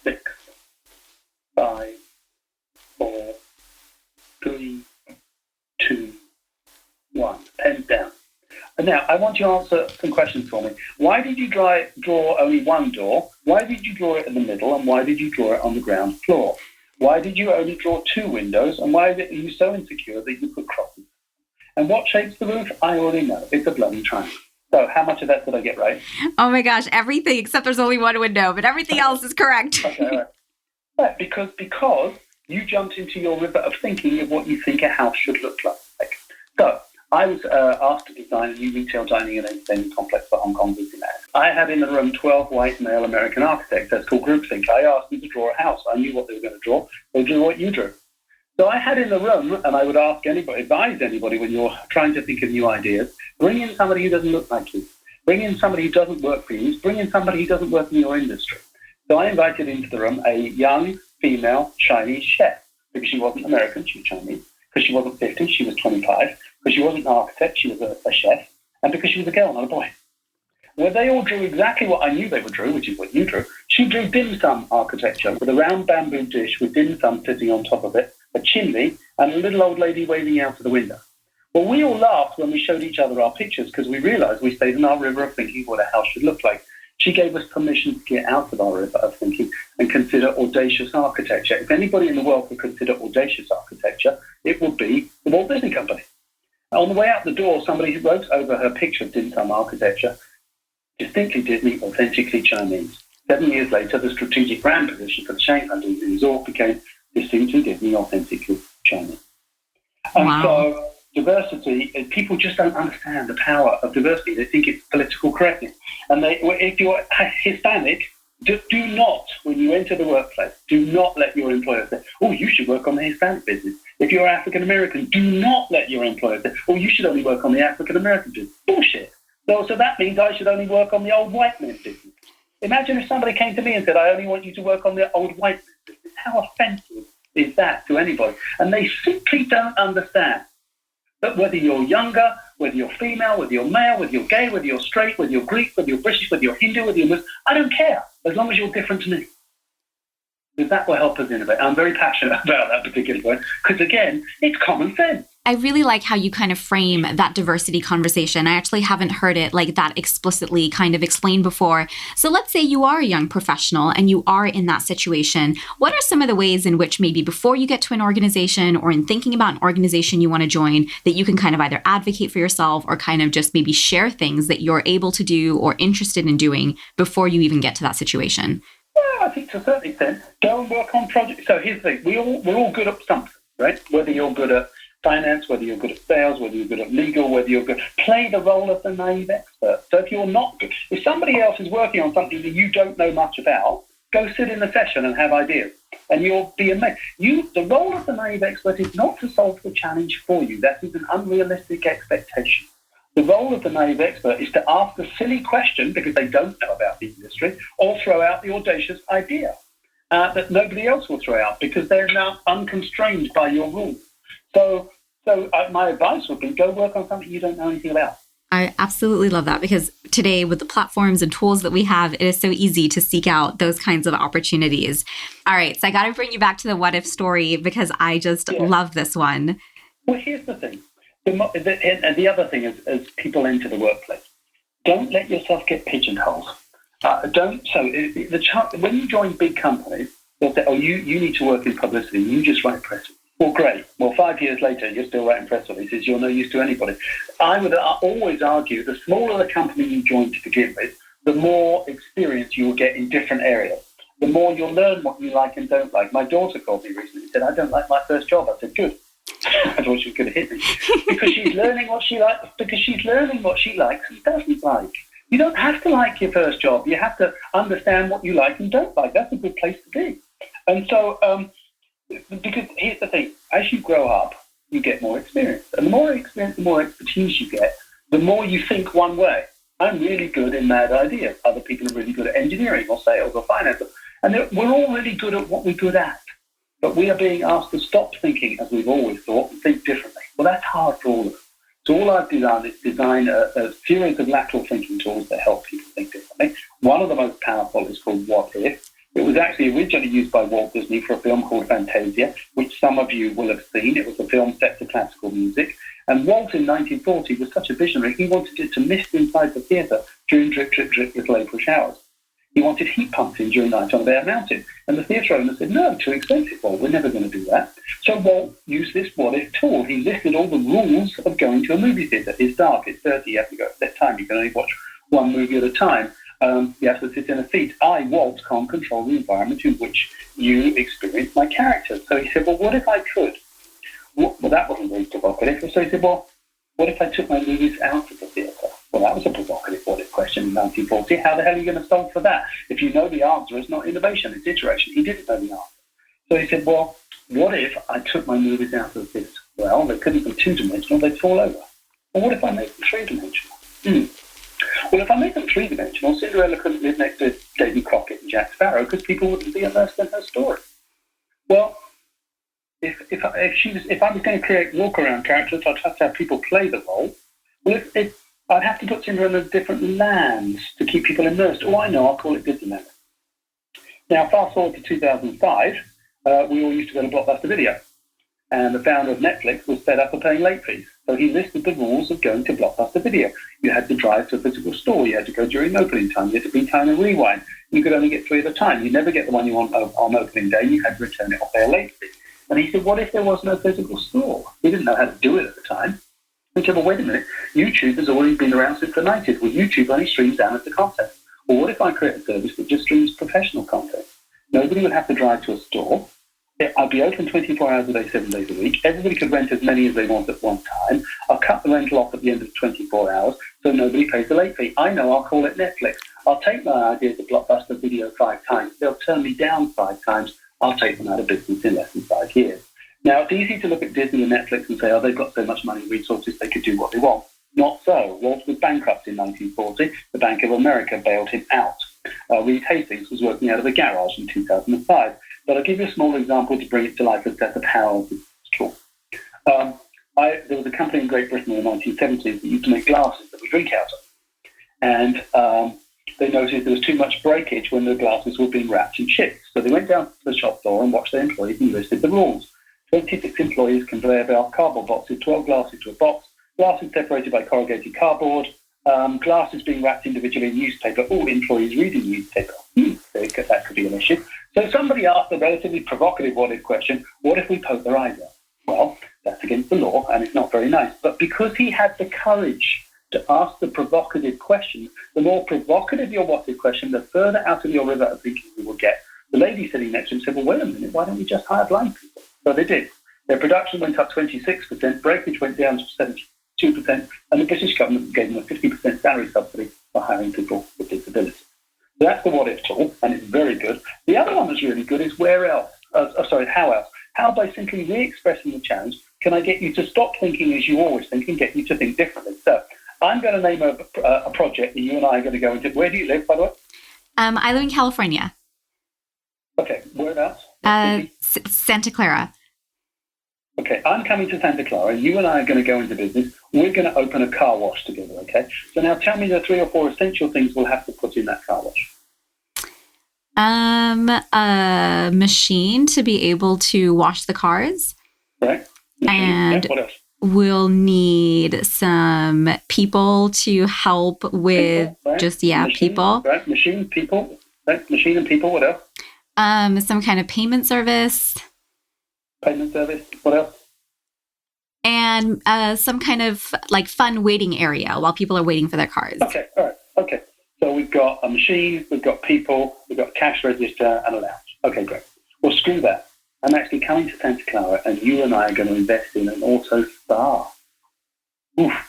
6, 5, 4, 3, 2, 1. Pen down. And now, I want you to answer some questions for me. Why did you draw only one door? Why did you draw it in the middle? And why did you draw it on the ground floor? Why did you only draw 2 windows? And why are you so insecure that you put crosses? And what shape's the roof? I already know. It's a bloody triangle. So how much of that did I get right? Oh my gosh, everything except there's only one window, but everything else is correct. Okay, right. Right, because you jumped into your river of thinking of what you think a house should look like. So I was asked to design a new retail dining and entertainment complex for Hong Kong Disneyland. I had in the room 12 white male American architects. That's called groupthink. I asked them to draw a house. I knew what they were going to draw. They drew what you drew. So I had in the room, and I would advise anybody when you're trying to think of new ideas, bring in somebody who doesn't look like you. Bring in somebody who doesn't work for you. Bring in somebody who doesn't work in your industry. So I invited into the room a young female Chinese chef, because she wasn't American, she was Chinese. Because she wasn't 50, she was 25. Because she wasn't an architect, she was a chef. And because she was a girl, not a boy. Well, they all drew exactly what I knew they would draw, which is what you drew. She drew dim sum architecture with a round bamboo dish with dim sum sitting on top of it, a chimney, and a little old lady waving out of the window. Well, we all laughed when we showed each other our pictures because we realized we stayed in our river of thinking what a house should look like. She gave us permission to get out of our river of thinking and consider audacious architecture. If anybody in the world could consider audacious architecture, it would be the Walt Disney Company. On the way out the door, somebody wrote over her picture of dim sum architecture, distinctly Disney, authentically Chinese. 7 years later, the strategic brand position for the Shanghai Disney Resort became distinctly Disney, authentically Chinese. And wow. So diversity, people just don't understand the power of diversity. They think it's political correctness. And if you're Hispanic, do not, when you enter the workplace, do not let your employer say, oh, you should work on the Hispanic business. If you're African American, do not let your employer say, oh, you should only work on the African American business. Bullshit. So that means I should only work on the old white men's business. Imagine if somebody came to me and said, I only want you to work on the old white men's business. How offensive is that to anybody? And they simply don't understand that whether you're younger, whether you're female, whether you're male, whether you're gay, whether you're straight, whether you're Greek, whether you're British, whether you're Hindu, whether you're Muslim, I don't care, as long as you're different to me. Because that will help us innovate. I'm very passionate about that particular point, because again, it's common sense. I really like how you kind of frame that diversity conversation. I actually haven't heard it like that explicitly kind of explained before. So let's say you are a young professional and you are in that situation. What are some of the ways in which maybe before you get to an organization or in thinking about an organization you want to join that you can kind of either advocate for yourself or kind of just maybe share things that you're able to do or interested in doing before you even get to that situation? Yeah, I think to a certain extent, go and work on projects. So here's the thing, we're all good at something, right? Whether you're good at finance, whether you're good at sales, whether you're good at legal, whether you're good, play the role of the naive expert. So if you're not good, if somebody else is working on something that you don't know much about, go sit in the session and have ideas, and you'll be amazed. The role of the naive expert is not to solve the challenge for you. That is an unrealistic expectation. The role of the naive expert is to ask a silly question because they don't know about the industry, or throw out the audacious idea that nobody else will throw out because they're now unconstrained by your rules. So my advice would be go work on something you don't know anything about. I absolutely love that because today with the platforms and tools that we have, it is so easy to seek out those kinds of opportunities. All right, so I got to bring you back to the what if story because I just love this one. Well, here's the thing. And the other thing is, as people enter the workplace, don't let yourself get pigeonholed. When you join big companies, they'll say, oh, you need to work in publicity. You just write press releases. Well, great. Well, 5 years later, you're still writing press releases. You're no use to anybody. I would always argue the smaller the company you join to begin with, the more experience you will get in different areas. The more you'll learn what you like and don't like. My daughter called me recently and said, I don't like my first job. I said, good. I thought she was going to hit me. Because she's learning what she likes. Because she's learning what she likes and doesn't like. You don't have to like your first job. You have to understand what you like and don't like. That's a good place to be. And so, because here's the thing, as you grow up, you get more experience. And the more experience, the more expertise you get, the more you think one way. I'm really good in mad ideas. Other people are really good at engineering or sales or finance. And we're all really good at what we're good at. But we are being asked to stop thinking as we've always thought and think differently. Well, that's hard for all of us. So all I've done is design a series of lateral thinking tools that help people think differently. One of the most powerful is called What If. It was actually originally used by Walt Disney for a film called Fantasia, which some of you will have seen. It was a film set to classical music. And Walt in 1940 was such a visionary, he wanted it to mist inside the theatre during drip, drip, drip little April showers. He wanted heat pumps in during night on a bare mountain. And the theatre owner said, no, too expensive. Well, we're never going to do that. So Walt used this What If tool. He listed all the rules of going to a movie theatre. It's dark, it's dirty, you have to go at that time. You can only watch one movie at a time. You have to sit in a seat. I, Walt, can't control the environment in which you experience my character. So he said, well, what if I could? Well, that wasn't very provocative. So he said, well, what if I took my movies out of the theatre? Well, that was a provocative what if question in 1940. How the hell are you going to solve for that? If you know the answer, it's not innovation, it's iteration. He didn't know the answer. So he said, well, what if I took my movies out of the theatre? Well, they couldn't be two-dimensional, they'd fall over. Well, what if I make them three-dimensional? Well, if I make them three-dimensional, Cinderella couldn't live next to Davy Crockett and Jack Sparrow because people wouldn't be immersed in her story. Well, if I was going to create walk-around characters, I'd have to have people play the role. Well, if I'd have to put Cinderella in different lands to keep people immersed. Oh, I know, I'll call it Disneyland. Now, fast forward to 2005, we all used to go to Blockbuster Video. And the founder of Netflix was fed up of paying late fees. So he listed the rules of going to Blockbuster Video. You had to drive to a physical store. You had to go during opening time. You had to be time and rewind. You could only get 3 at a time. You never get the one you want on opening day. You had to return it or pay a late fee. And he said, what if there was no physical store? He didn't know how to do it at the time. He said, well, wait a minute. YouTube has already been around since the 90s. Well, YouTube only streams amateur content. Well, what if I create a service that just streams professional content? Nobody would have to drive to a store. I'd be open 24 hours a day, 7 days a week. Everybody could rent as many as they want at one time. I'll cut the rental off at the end of 24 hours so nobody pays a late fee. I know, I'll call it Netflix. I'll take my idea to Blockbuster Video 5 times. They'll turn me down 5 times. I'll take them out of business in less than 5 years. Now, it's easy to look at Disney and Netflix and say, oh, they've got so much money and resources, they could do what they want. Not so. Walt was bankrupt in 1940. The Bank of America bailed him out. Reed Hastings was working out of a garage in 2005. But I'll give you a small example to bring it to life as to the power of this tool. There was a company in Great Britain in the 1970s that used to make glasses that we drink out of. And they noticed there was too much breakage when the glasses were being wrapped and shipped. So they went down to the shop floor and watched their employees and listed the rules. 26 employees, conveyor belt, cardboard boxes, 12 glasses to a box, glasses separated by corrugated cardboard, glasses being wrapped individually in newspaper, all employees reading newspaper. That could be an issue. So somebody asked a relatively provocative what-if question, what if we poke their eyes out? Well, that's against the law, and it's not very nice. But because he had the courage to ask the provocative question, the more provocative your what-if question, the further out of your river of thinking you will get. The lady sitting next to him said, well, wait a minute, why don't we just hire blind people? So they did. Their production went up 26%, breakage went down to 72%, and the British government gave them a 50% salary subsidy for hiring people with disabilities. So that's the what-if tool, and it's very good. The other one that's really good is where else? How else? How by simply re-expressing the challenge can I get you to stop thinking as you always think and get you to think differently? So I'm going to name a project that you and I are going to go into. Where do you live, by the way? I live in California. Okay, whereabouts? Santa Clara. Okay, I'm coming to Santa Clara. You and I are going to go into business. We're going to open a car wash together, okay? So now tell me the 3 or 4 essential things we'll have to put in that car wash. A machine to be able to wash the cars. Right. And what else? we'll need some people to help with people. Right, machine, people. Right, machine and people, what else? Some kind of payment service. Payment service, what else? And some kind of like fun waiting area while people are waiting for their cars. Okay, all right, okay. So we've got a machine, we've got people, we've got a cash register and a lounge. Okay, great. Well, screw that. I'm actually coming to Santa Clara and you and I are going to invest in an Autostar. Oof.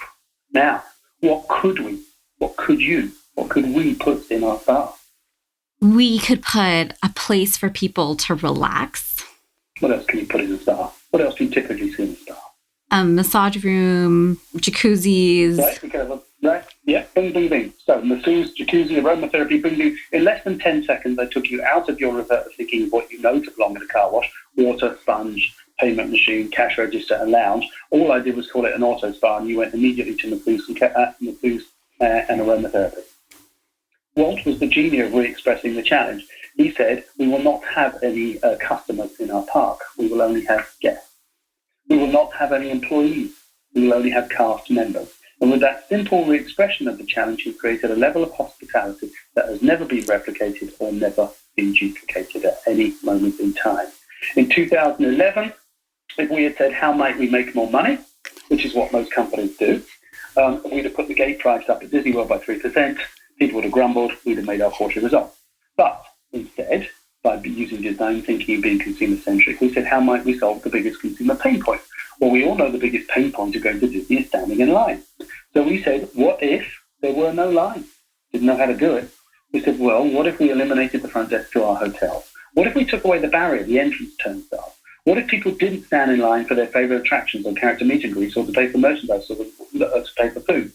Now, what could we put in our star? We could put a place for people to relax. What else can you put in a star? What else do you typically see in a star? Massage room, jacuzzis. Right, okay, right, yeah, bing, bing, bing. So masseuse, jacuzzi, aromatherapy, bing, bing. In less than 10 seconds, I took you out of your river of thinking of what you know to belong in a car wash: water, sponge, payment machine, cash register, and lounge. All I did was call it an auto spa, and you went immediately to masseuse and aromatherapy. Walt was the genie of re-expressing the challenge. He said, we will not have any customers in our park. We will only have guests. We will not have any employees. We will only have cast members. And with that simple re-expression of the challenge, he created a level of hospitality that has never been replicated or never been duplicated at any moment in time. In 2011, if we had said, how might we make more money, which is what most companies do, we'd have put the gate price up at Disney World by 3%. People would have grumbled. We'd have made our quarterly result. But instead, by using design thinking and being consumer-centric, we said, how might we solve the biggest consumer pain point? Well, we all know the biggest pain point of going to Disney is standing in line. So we said, what if there were no lines? Didn't know how to do it. We said, well, what if we eliminated the front desk to our hotel? What if we took away the barrier, the entrance turnstile? What if people didn't stand in line for their favorite attractions or character meet and greets or to pay for merchandise or to pay for food?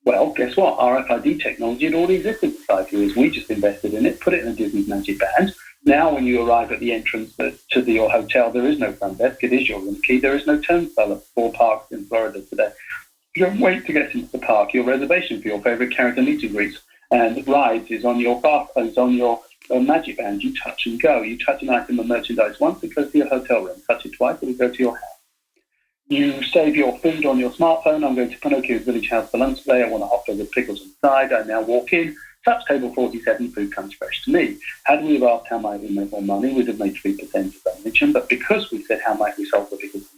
Well, guess what? RFID technology had already existed for 5 years. We just invested in it, put it in a Disney's Magic Band. Now, when you arrive at the entrance to your hotel, there is no front desk. It is your room key. There is no turnstile at 4 parks in Florida today. You don't wait to get into the park. Your reservation for your favorite character meet and greets and rides is on your Magic Band. You touch and go. You touch an item of merchandise once, it goes to your hotel room. Touch it twice, it will go to your house. You save your food on your smartphone. I'm going to Pinocchio's Village House for lunch today. I want a hot dog with pickles on the side. I now walk in, touch table 47, food comes fresh to me. Had we have asked how might we make more money, we'd have made 3% as I mentioned. But because we said how might we solve the biggest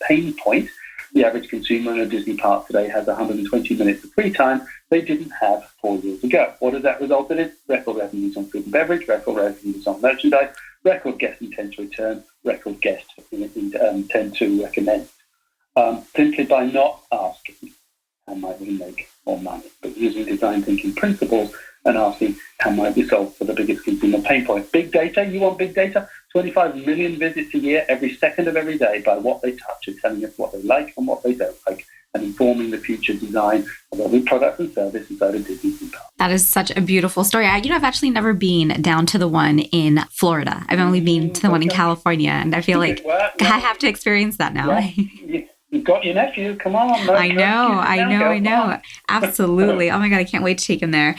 pain point, the average consumer in a Disney park today has 120 minutes of free time they didn't have 4 years ago. What has that resulted in? Record revenues on food and beverage, record revenues on merchandise, record guests intend to return, record guests tend to recommend. Simply by not asking how might we make more money, but using design thinking principles and asking how might we solve for the biggest consumer pain point. Big data, you want big data? 25 million visits a year, every second of every day, by what they touch and telling us what they like and what they don't like, and informing the future design of every product and service inside a Disney theme park. That is such a beautiful story. I've actually never been down to the one in Florida. I've only been to the one in California, and I feel like I have to experience that now. You've got your nephew. Come on. No, I know. Absolutely. Oh my God, I can't wait to take him there.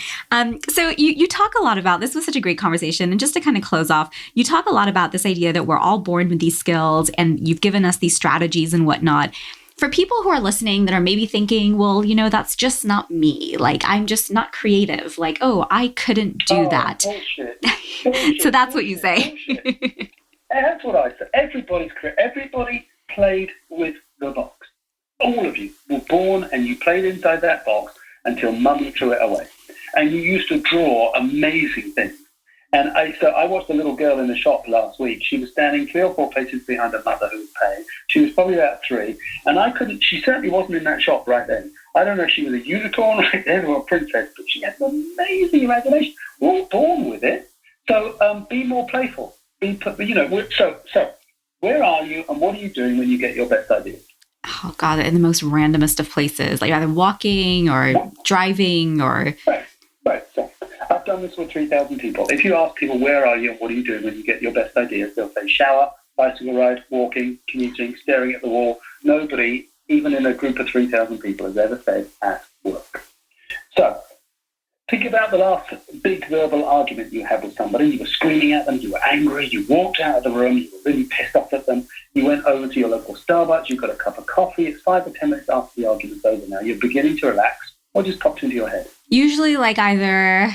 So you talk a lot about, this was such a great conversation. And just to kind of close off, you talk a lot about this idea that we're all born with these skills and you've given us these strategies and whatnot. For people who are listening that are maybe thinking, well, that's just not me. Like, I'm just not creative. Like, oh, I couldn't do that. Bullshit. So that's what you say. That's what I say. Everybody played with the box. All of you were born and you played inside that box until mummy threw it away. And you used to draw amazing things. And I watched a little girl in the shop last week. She was standing 3 or 4 places behind her mother who was paying. She was probably about 3. And she certainly wasn't in that shop right then. I don't know if she was a unicorn right then or a princess, but she had an amazing imagination. We're all born with it. So be more playful. So where are you and what are you doing when you get your best ideas? Oh God, in the most randomest of places, like either walking or driving or... Right. So I've done this with 3,000 people. If you ask people, where are you and what are you doing when you get your best ideas, they'll say shower, bicycle ride, walking, commuting, staring at the wall. Nobody, even in a group of 3,000 people, has ever said at work. So think about the last big verbal argument you had with somebody. You were screaming at them, you were angry, you walked out of the room, you were really pissed off at them. You went over to your local Starbucks, you got a cup of coffee. It's 5 or 10 minutes after the argument's over now. You're beginning to relax. What just popped into your head? Usually like either,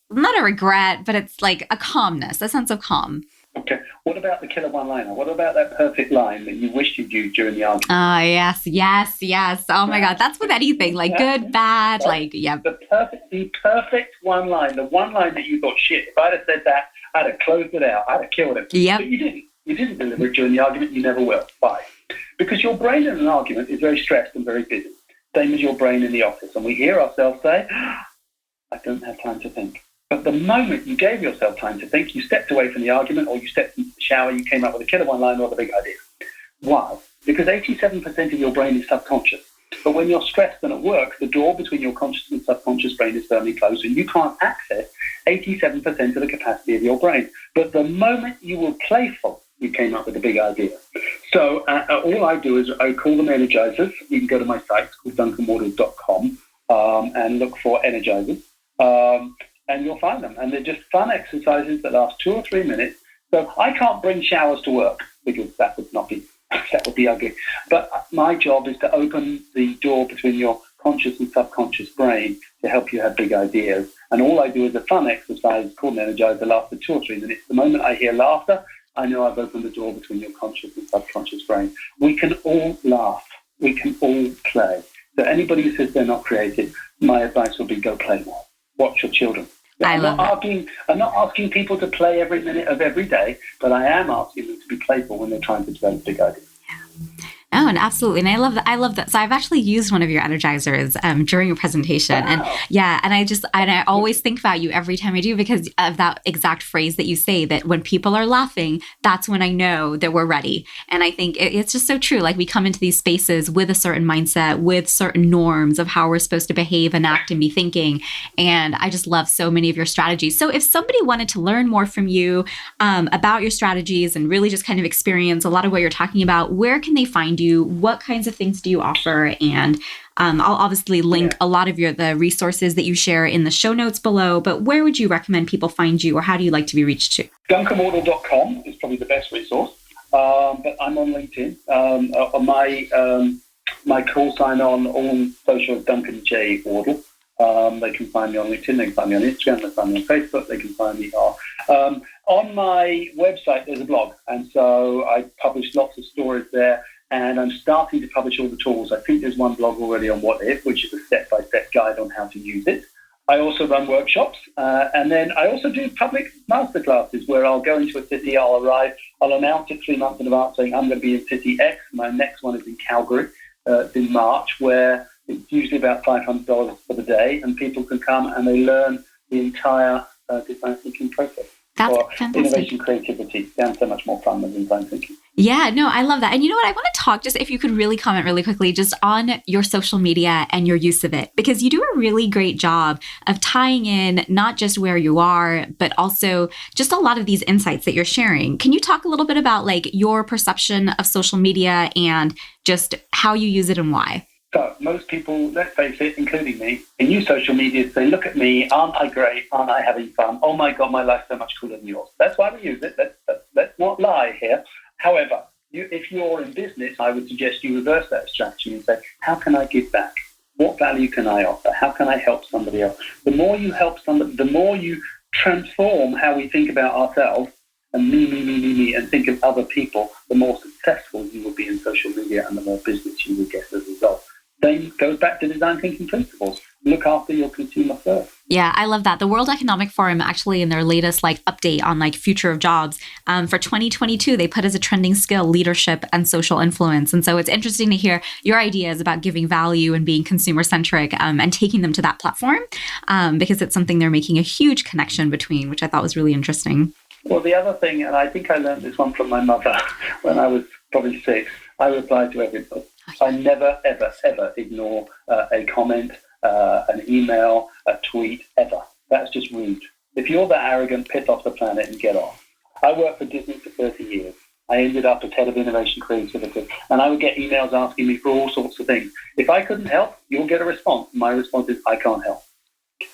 not a regret, but it's like a calmness, a sense of calm. Okay. What about the killer one-liner? What about that perfect line that you wished you'd used during the argument? Yes. Oh my God. That's with anything, like good, bad, like, yeah. The perfect one line, the one line that you thought, shit, if I'd have said that, I'd have closed it out. I'd have killed him. Yep. But you didn't. You didn't deliver it during the argument. You never will. Why? Because your brain in an argument is very stressed and very busy. Same as your brain in the office. And we hear ourselves say, I don't have time to think. But the moment you gave yourself time to think, you stepped away from the argument or you stepped into the shower, you came up with a killer one-line or the big idea. Why? Because 87% of your brain is subconscious. But when you're stressed and at work, the door between your conscious and subconscious brain is firmly closed and you can't access 87% of the capacity of your brain. But the moment you were playful, you came up with a big idea. So all I do is I call them energizers. You can go to my site, it's called duncanwardle.com, and look for energizers. And you'll find them. And they're just fun exercises that last 2 or 3 minutes. So I can't bring showers to work because that would be ugly. But my job is to open the door between your conscious and subconscious brain to help you have big ideas. And all I do is a fun exercise called an energizer, lasts 2 or 3 minutes. The moment I hear laughter, I know I've opened the door between your conscious and subconscious brain. We can all laugh. We can all play. So anybody who says they're not creative, my advice would be go play more. Watch your children. I'm not asking people to play every minute of every day, but I am asking them to be playful when they're trying to develop big ideas. Oh, and absolutely. And I love that. So I've actually used one of your energizers during a presentation. Wow. And I always think about you every time I do because of that exact phrase that you say, that when people are laughing, that's when I know that we're ready. And I think it's just so true. Like we come into these spaces with a certain mindset, with certain norms of how we're supposed to behave and act and be thinking. And I just love so many of your strategies. So if somebody wanted to learn more from you about your strategies and really just kind of experience a lot of what you're talking about, where can they find you? What kinds of things do you offer? And I'll obviously link a lot of the resources that you share in the show notes below, but where would you recommend people find you or how do you like to be reached to? DuncanWardle.com is probably the best resource, but I'm on LinkedIn. My call sign on all social is Duncan J. Wardle. They can find me on LinkedIn, they can find me on Instagram, they can find me on Facebook, they can find me on my website. There's a blog, and so I publish lots of stories there. And I'm starting to publish all the tools. I think there's one blog already on What If, which is a step-by-step guide on how to use it. I also run workshops. And then I also do public masterclasses where I'll go into a city, I'll arrive, I'll announce it 3 months in advance saying I'm going to be in city X. My next one is in Calgary. It's in March, where it's usually about $500 for the day. And people can come and they learn the entire design thinking process. That's or fantastic. Innovation creativity. Sounds so much more fun than design thinking. Yeah, no, I love that. And you know what? I want to talk just if you could really comment really quickly just on your social media and your use of it, because you do a really great job of tying in not just where you are, but also just a lot of these insights that you're sharing. Can you talk a little bit about like your perception of social media and just how you use it and why? So most people, let's face it, including me, they use social media to say, look at me, aren't I great? Aren't I having fun? Oh my God, my life's so much cooler than yours. That's why we use it. Let's not lie here. However, if you're in business, I would suggest you reverse that strategy and say, how can I give back? What value can I offer? How can I help somebody else? The more you help somebody, the more you transform how we think about ourselves and me, and think of other people, the more successful you will be in social media and the more business you will get as a result. Then it goes back to design thinking principles. Look after your consumer first. Yeah, I love that. The World Economic Forum actually in their latest like update on like future of jobs for 2022, they put as a trending skill leadership and social influence. And so it's interesting to hear your ideas about giving value and being consumer centric and taking them to that platform because it's something they're making a huge connection between, which I thought was really interesting. Well, the other thing, and I think I learned this one from my mother when I was probably 6, I replied to everybody. I never, ever, ever ignore a comment, an email, a tweet, ever. That's just rude. If you're that arrogant, piss off the planet and get off. I worked for Disney for 30 years. I ended up as head of innovation creativity, and I would get emails asking me for all sorts of things. If I couldn't help, you'll get a response. My response is, I can't help.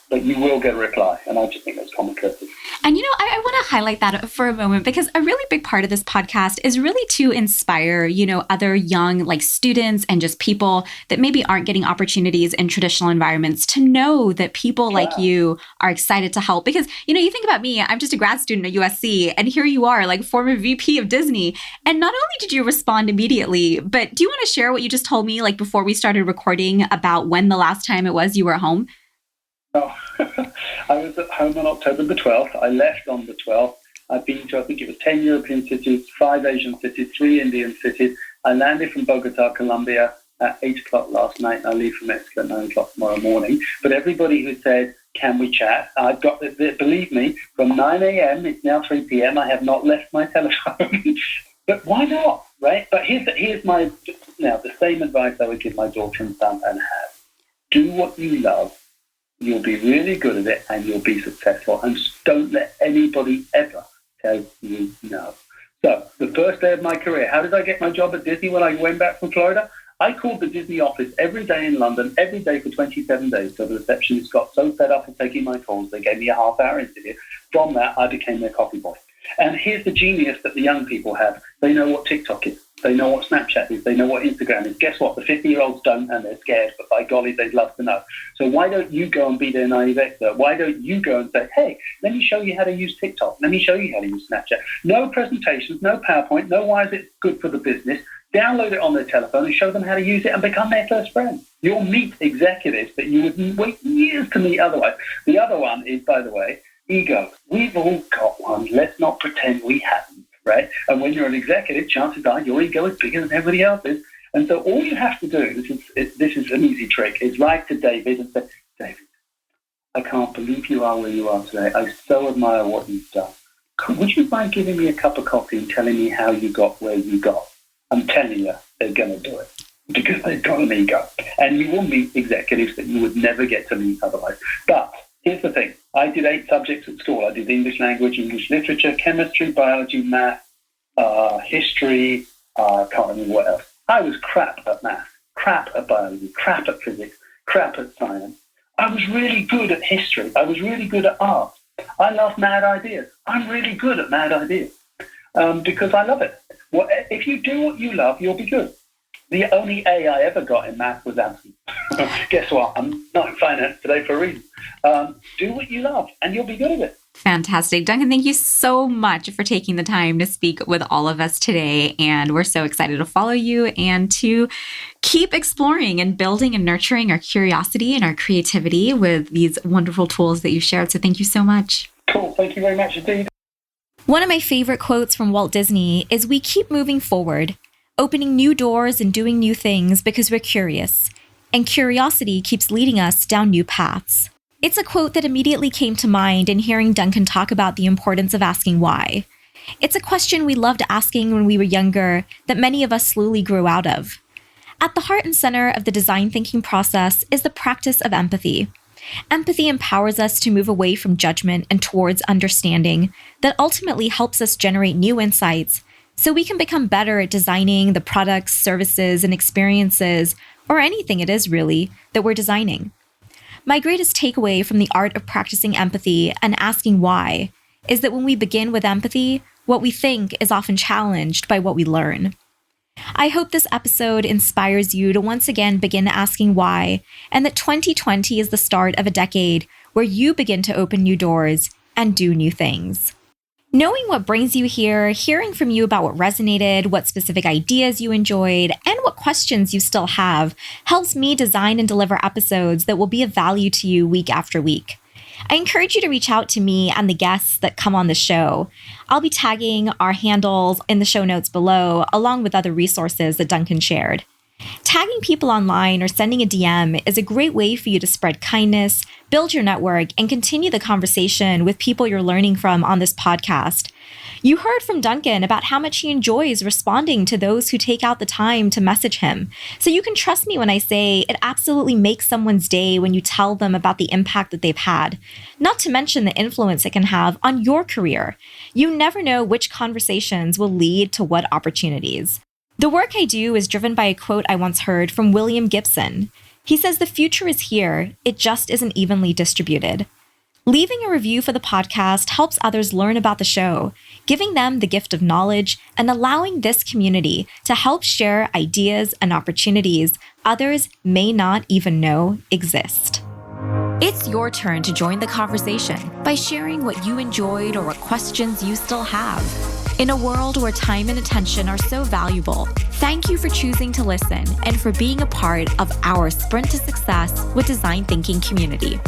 But you will get a reply, and I just think that's common courtesy. And, you know, I want to highlight that for a moment because a really big part of this podcast is really to inspire, you know, other young like students and just people that maybe aren't getting opportunities in traditional environments to know that people like you are excited to help. Because, you know, you think about me, I'm just a grad student at USC, and here you are, like former VP of Disney. And not only did you respond immediately, but do you want to share what you just told me, like before we started recording, about when the last time it was you were at home? Oh, I was at home on October the 12th. I left on the 12th. I've been to, I think it was 10 European cities, 5 Asian cities, 3 Indian cities. I landed from Bogota, Colombia at 8 o'clock last night, and I leave for Mexico at 9 o'clock tomorrow morning. But everybody who said, can we chat? I've got, believe me, from 9 a.m., it's now 3 p.m., I have not left my telephone. But why not, right? But here's my, now, the same advice I would give my daughter and son and have. Do what you love. You'll be really good at it and you'll be successful. And don't let anybody ever tell you no. So the first day of my career, how did I get my job at Disney when I went back from Florida? I called the Disney office every day in London, every day for 27 days. So the receptionist got so fed up with taking my calls, they gave me a half-hour interview. From that, I became their coffee boy. And here's the genius that the young people have. They know what TikTok is. They know what Snapchat is. They know what Instagram is. Guess what? The 50-year-olds don't, and they're scared. But by golly, they'd love to know. So why don't you go and be their naive expert? Why don't you go and say, hey, let me show you how to use TikTok. Let me show you how to use Snapchat. No presentations, no PowerPoint, no why is it good for the business. Download it on their telephone and show them how to use it and become their first friend. You'll meet executives that you would wait years to meet otherwise. The other one is, by the way, ego. We've all got one. Let's not pretend we haven't. Right? And when you're an executive, chances are your ego is bigger than everybody else's. And so all you have to do, this is an easy trick, is write to David and say, David, I can't believe you are where you are today. I so admire what you've done. Would you mind giving me a cup of coffee and telling me how you got where you got? I'm telling you, they're going to do it because they've got an ego. And you will meet executives that you would never get to meet otherwise. But here's the thing. I did 8 subjects at school. I did English language, English literature, chemistry, biology, math, history, can't remember what else. I was crap at math, crap at biology, crap at physics, crap at science. I was really good at history. I was really good at art. I love mad ideas. I'm really good at mad ideas because I love it. Well, if you do what you love, you'll be good. The only A I ever got in math was absent. Guess what? I'm not in finance today for a reason. Do what you love and you'll be good at it. Fantastic. Duncan, thank you so much for taking the time to speak with all of us today. And we're so excited to follow you and to keep exploring and building and nurturing our curiosity and our creativity with these wonderful tools that you shared. So thank you so much. Cool. Thank you very much indeed. One of my favorite quotes from Walt Disney is, "We keep moving forward, opening new doors and doing new things because we're curious. And curiosity keeps leading us down new paths." It's a quote that immediately came to mind in hearing Duncan talk about the importance of asking why. It's a question we loved asking when we were younger that many of us slowly grew out of. At the heart and center of the design thinking process is the practice of empathy. Empathy empowers us to move away from judgment and towards understanding that ultimately helps us generate new insights so we can become better at designing the products, services, and experiences, or anything it is really, that we're designing. My greatest takeaway from the art of practicing empathy and asking why is that when we begin with empathy, what we think is often challenged by what we learn. I hope this episode inspires you to once again begin asking why, and that 2020 is the start of a decade where you begin to open new doors and do new things. Knowing what brings you here, hearing from you about what resonated, what specific ideas you enjoyed, and what questions you still have helps me design and deliver episodes that will be of value to you week after week. I encourage you to reach out to me and the guests that come on the show. I'll be tagging our handles in the show notes below, along with other resources that Duncan shared. Tagging people online or sending a DM is a great way for you to spread kindness, build your network, and continue the conversation with people you're learning from on this podcast. You heard from Duncan about how much he enjoys responding to those who take out the time to message him. So you can trust me when I say it absolutely makes someone's day when you tell them about the impact that they've had, not to mention the influence it can have on your career. You never know which conversations will lead to what opportunities. The work I do is driven by a quote I once heard from William Gibson. He says, "The future is here, it just isn't evenly distributed." Leaving a review for the podcast helps others learn about the show, giving them the gift of knowledge and allowing this community to help share ideas and opportunities others may not even know exist. It's your turn to join the conversation by sharing what you enjoyed or what questions you still have. In a world where time and attention are so valuable, thank you for choosing to listen and for being a part of our Sprint to Success with Design Thinking community.